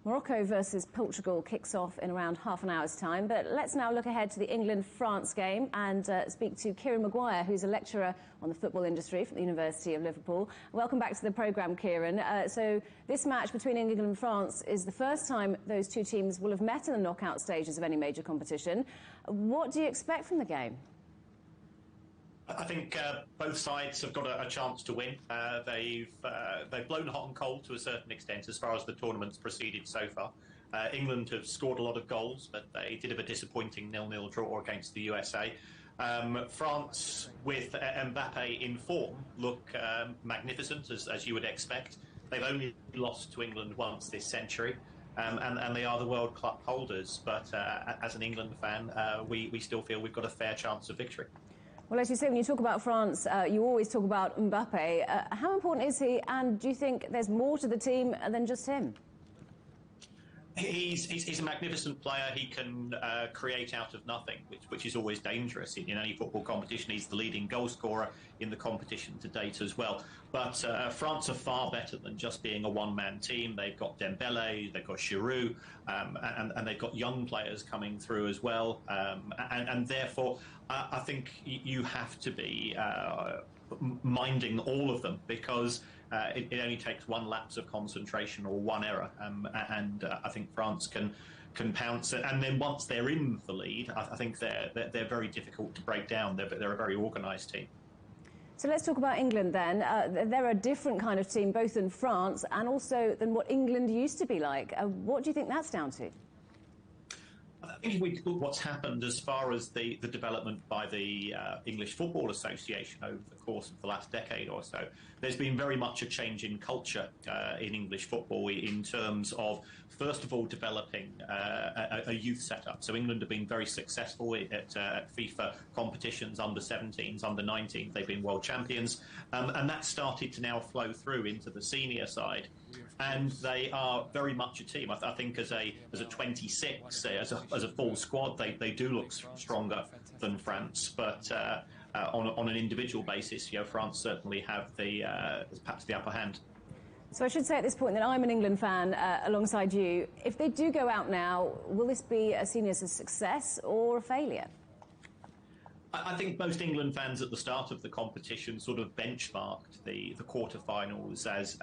Morocco versus Portugal kicks off in around half an hour's time. But let's now look ahead to the England-France game and speak to Kieran Maguire, who's a lecturer on the football industry from the University of Liverpool. Welcome back to the programme, Kieran. So this match between England and France is the first time those two teams will have met in the knockout stages of any major competition. What do you expect from the game? I think both sides have got a chance to win. They've blown hot and cold to a certain extent as far as the tournament's proceeded so far. England have scored a lot of goals, but they did have a disappointing 0-0 draw against the USA. France, with Mbappe in form, look magnificent, as you would expect. They've only lost to England once this century. And they are the World Cup holders. But as an England fan, we still feel we've got a fair chance of victory. Well, as you say, when you talk about France, you always talk about Mbappe. How important is he, and do you think there's more to the team than just him? He's a magnificent player. He can create out of nothing, which is always dangerous in any football competition. He's the leading goal scorer in the competition to date as well. But France are far better than just being a one-man team. They've got Dembele, they've got Giroud, and they've got young players coming through as well. And therefore, I think you have to be minding all of them, because it only takes one lapse of concentration or one error, and I think France can pounce it. And then once they're in the lead, I think they're very difficult to break down. They're a very organised team. So let's talk about England then. They're a different kind of team, both in France and also than what England used to be like. What do you think that's down to? I think if we look what's happened as far as the development by the English Football Association over the course of the last decade or so, there's been very much a change in culture in English football in terms of, first of all, developing a youth setup. So England have been very successful at FIFA competitions, under-17s, under-19s. They've been world champions. And that started to now flow through into the senior side. And they are very much a team. I think as a 26, as a full squad, they do look stronger than France. But on an individual basis, France certainly have perhaps the upper hand. So I should say at this point that I'm an England fan alongside you. If they do go out now, will this be seen as a success or a failure? I think most England fans at the start of the competition sort of benchmarked the quarterfinals as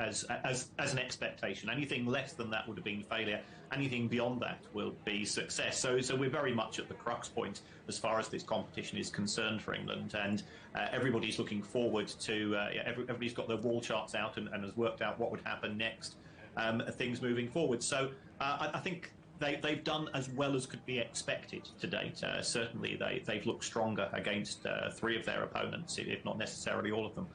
an expectation. Anything less than that would have been failure. Anything beyond that will be success. So we're very much at the crux point as far as this competition is concerned for England, and everybody's looking forward to. Everybody's got their wall charts out and has worked out what would happen next. Things moving forward. So I think they've done as well as could be expected to date. Certainly, they've looked stronger against three of their opponents, if not necessarily all of them.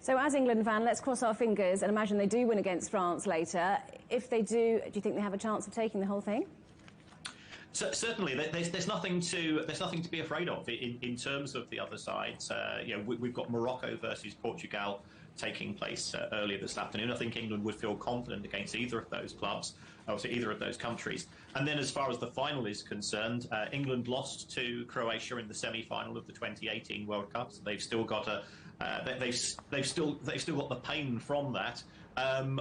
So as England fan, let's cross our fingers and imagine they do win against France later. If they do you think they have a chance of taking the whole thing? So, certainly, there's nothing to be afraid of in terms of the other sides. We've got Morocco versus Portugal taking place earlier this afternoon. I think England would feel confident against either of those clubs, obviously either of those countries. And then, as far as the final is concerned, England lost to Croatia in the semi-final of the 2018 World Cup. So they've still got they've still got the pain from that.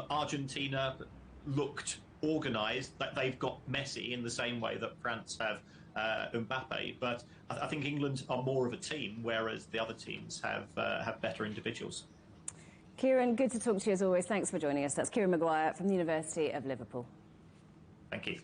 Argentina looked organised. They've got Messi in the same way that France have Mbappe, but I think England are more of a team, whereas the other teams have better individuals. Kieran, good to talk to you as always. Thanks for joining us. That's Kieran Maguire from the University of Liverpool. Thank you.